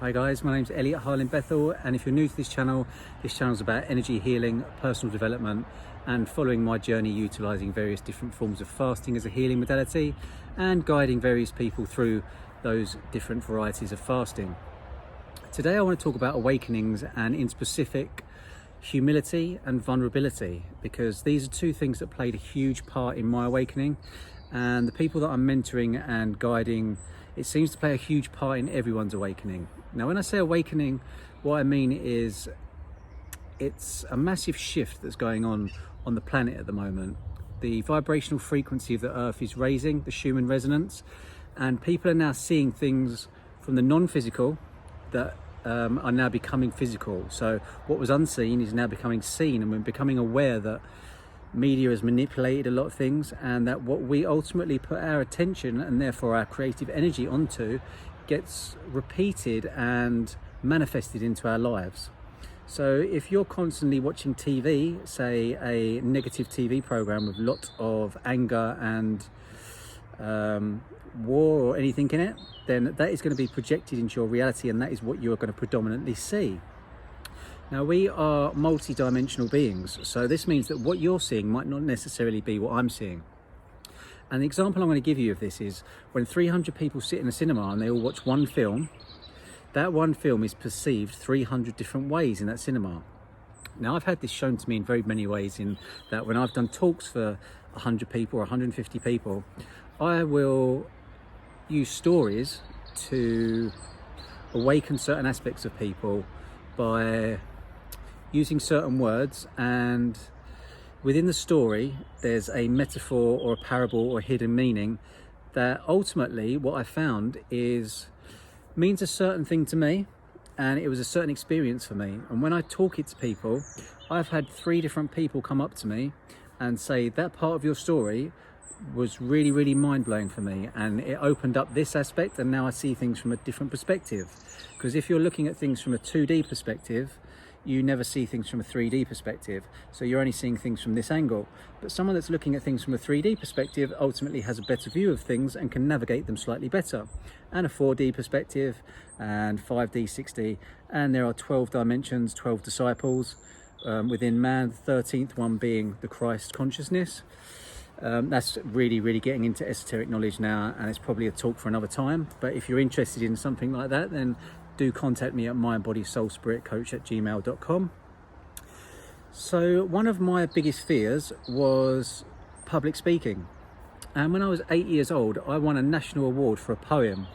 Hi guys, my name's Elliot Harlan Bethel, and if you're new to this channel is about energy healing, personal development, and following my journey utilising various different forms of fasting as a healing modality and guiding various people through those different varieties of fasting. Today I want to talk about awakenings, and in specific humility and vulnerability, because these are two things that played a huge part in my awakening, and the people that I'm mentoring and guiding, it seems to play a huge part in everyone's awakening. Now, when I say awakening, what I mean is it's a massive shift that's going on the planet at the moment. The vibrational frequency of the earth is raising, the Schumann resonance, and people are now seeing things from the non-physical that are now becoming physical. So what was unseen is now becoming seen, and we're becoming aware that media has manipulated a lot of things, and that what we ultimately put our attention and therefore our creative energy onto gets repeated and manifested into our lives. So if you're constantly watching TV, say a negative TV program with lots of anger and war or anything in it, then that is going to be projected into your reality, and that is what you're going to predominantly see. Now, we are multi-dimensional beings, so this means that what you're seeing might not necessarily be what I'm seeing. And the example I'm going to give you of this is when 300 people sit in a cinema and they all watch one film, that one film is perceived 300 different ways in that cinema. Now, I've had this shown to me in very many ways, in that when I've done talks for 100 people or 150 people, I will use stories to awaken certain aspects of people by using certain words, and within the story there's a metaphor or a parable or a hidden meaning that ultimately, what I found, is means a certain thing to me, and it was a certain experience for me. And when I talk it to people, I've had 3 different people come up to me and say that part of your story was really, really mind-blowing for me, and it opened up this aspect, and now I see things from a different perspective. Because if you're looking at things from a 2D perspective, you never see things from a 3D perspective, so you're only seeing things from this angle. But someone that's looking at things from a 3D perspective ultimately has a better view of things and can navigate them slightly better. And a 4D perspective, and 5D, 6D, and there are 12 dimensions, 12 disciples within man, the 13th one being the Christ consciousness. That's really getting into esoteric knowledge now, and it's probably a talk for another time. But if you're interested in something like that, then do contact me at mindbodysoulspiritcoach@gmail.com. So one of my biggest fears was public speaking, and when I was 8 years old, I won a national award for a poem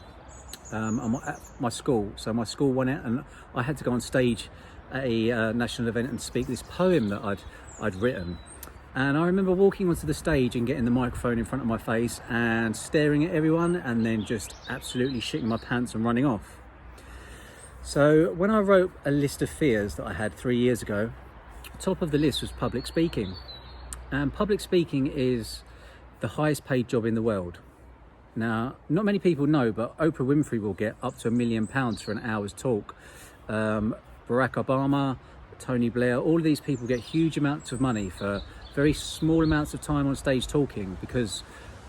at my school. So my school won it, and I had to go on stage at a national event and speak this poem that I'd written. And I remember walking onto the stage and getting the microphone in front of my face and staring at everyone, and then just absolutely shitting my pants and running off. So when I wrote a list of fears that I had 3 years ago, top of the list was public speaking. And public speaking is the highest paid job in the world. Now, not many people know, but Oprah Winfrey will get up to £1 million for an hour's talk. Barack Obama, Tony Blair, all of these people get huge amounts of money for very small amounts of time on stage talking, because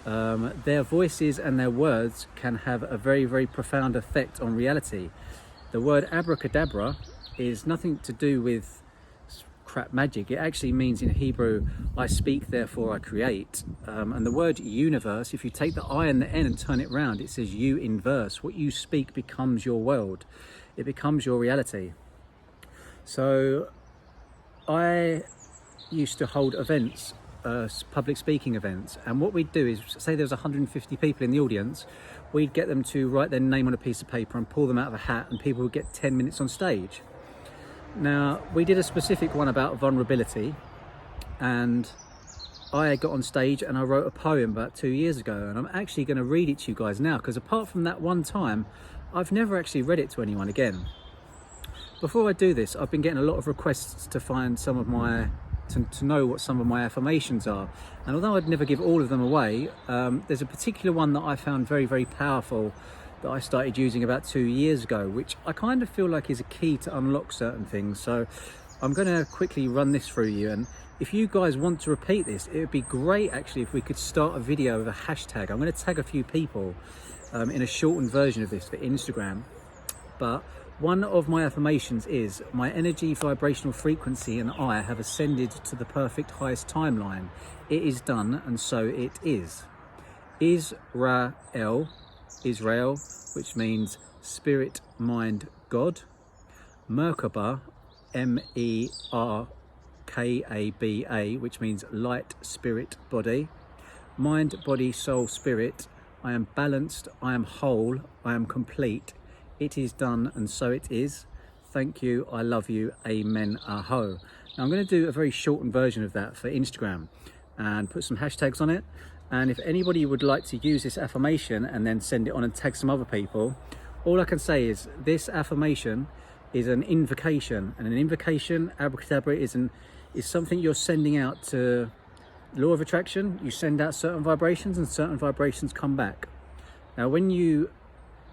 their voices and their words can have a very profound effect on reality. The word abracadabra is nothing to do with crap magic. It actually means in Hebrew, I speak, therefore I create. And the word universe, if you take the I and the N and turn it round, it says you inverse. What you speak becomes your world. It becomes your reality. So I used to hold events, public speaking events, and what we'd do is, say there was 150 people in the audience, we'd get them to write their name on a piece of paper and pull them out of a hat, and people would get 10 minutes on stage. Now, we did a specific one about vulnerability, and I got on stage and I wrote a poem about 2 years ago, and I'm actually going to read it to you guys now, because apart from that one time, I've never actually read it to anyone again. Before I do this, I've been getting a lot of requests to find some of my to know what some of my affirmations are, and although I'd never give all of them away, there's a particular one that I found very powerful that I started using about 2 years ago, which I kind of feel like is a key to unlock certain things. So I'm going to quickly run this through you, and if you guys want to repeat this, it would be great actually if we could start a video with a hashtag. I'm going to tag a few people in a shortened version of this for Instagram, but one of my affirmations is, my energy, vibrational frequency and I have ascended to the perfect highest timeline. It is done, and so it is. Israel, which means spirit, mind, God. Merkaba, Merkaba, which means light, spirit, body. Mind, body, soul, spirit. I am balanced, I am whole, I am complete. It is done, and so it is. Thank you, I love you, amen, aho. Now I'm going to do a very shortened version of that for Instagram and put some hashtags on it. And if anybody would like to use this affirmation and then send it on and tag some other people, all I can say is this affirmation is an invocation, and an invocation, abracadabra, is something you're sending out to law of attraction. You send out certain vibrations and certain vibrations come back. Now when you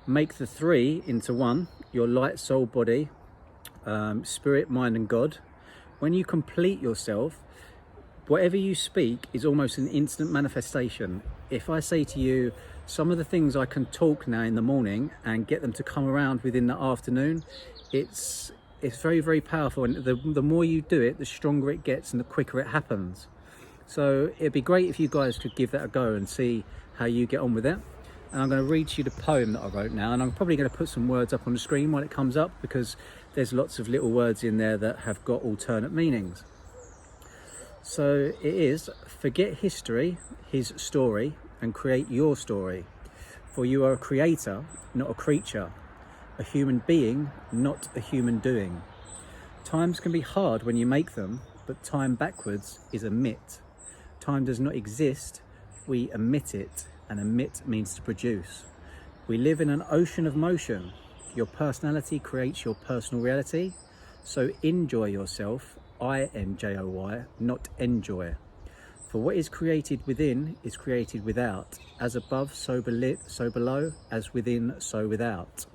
make the three into one, your light, soul, body, spirit, mind and God, when you complete yourself, whatever you speak is almost an instant manifestation. If I say to you, some of the things I can talk now in the morning and get them to come around within the afternoon, it's very, very powerful, and the more you do it, the stronger it gets and the quicker it happens. So it'd be great if you guys could give that a go and see how you get on with it. And I'm going to read to you the poem that I wrote now, and I'm probably going to put some words up on the screen when it comes up, because there's lots of little words in there that have got alternate meanings. So it is, forget history, his story, and create your story. For you are a creator, not a creature, a human being, not a human doing. Times can be hard when you make them, but time backwards is emit. Time does not exist, we emit it, and emit means to produce. We live in an ocean of motion. Your personality creates your personal reality, so enjoy yourself, I-N-J-O-Y, not enjoy. For what is created within is created without. As above, so below, as within, so without.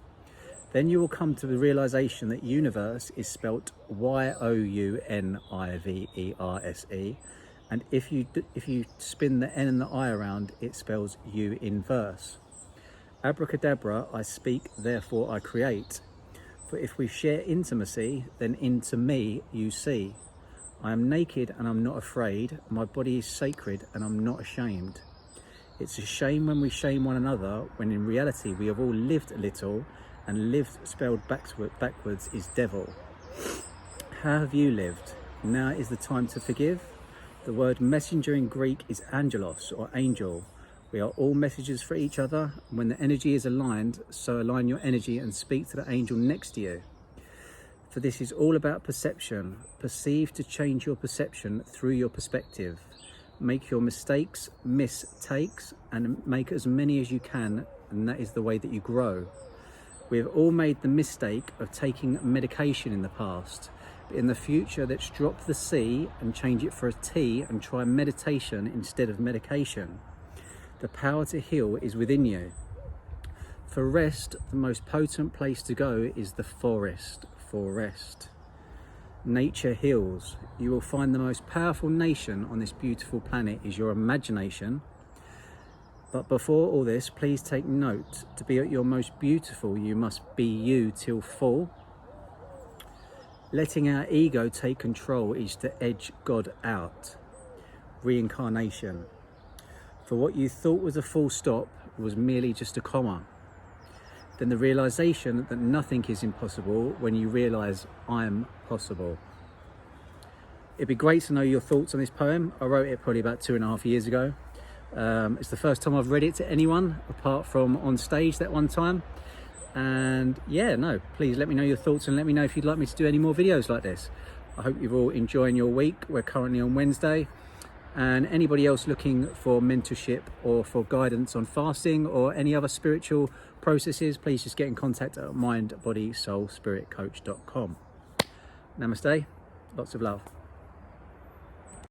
Then you will come to the realization that universe is spelt Y-O-U-N-I-V-E-R-S-E, and if you spin the N and the I around, it spells you inverse. Abracadabra, I speak, therefore I create. For if we share intimacy, then into me you see. I am naked and I'm not afraid. My body is sacred and I'm not ashamed. It's a shame when we shame one another, when in reality we have all lived a little, and lived spelled backwards is devil. How have you lived? Now is the time to forgive. The word messenger in Greek is angelos, or angel. We are all messages for each other. When the energy is aligned, so align your energy and speak to the angel next to you. For this is all about perception. Perceive to change your perception through your perspective. Make your mistakes mistakes, and make as many as you can, and that is the way that you grow. We have all made the mistake of taking medication in the past. But in the future, let's drop the C and change it for a T and try meditation instead of medication. The power to heal is within you. For rest, the most potent place to go is the forest for rest. Nature heals. You will find the most powerful nation on this beautiful planet is your imagination. But before all this, please take note. To be at your most beautiful, you must be you till full. Letting our ego take control is to edge God out. Reincarnation. For what you thought was a full stop was merely just a comma. Then the realization that nothing is impossible when you realize I'm possible. It'd be great to know your thoughts on this poem. I wrote it probably about 2.5 years ago. It's the first time I've read it to anyone apart from on stage that one time. And yeah, no, please let me know your thoughts and let me know if you'd like me to do any more videos like this. I hope you're all enjoying your week. We're currently on Wednesday. And anybody else looking for mentorship or for guidance on fasting or any other spiritual processes, please just get in contact at mindbodysoulspiritcoach.com. Namaste, lots of love.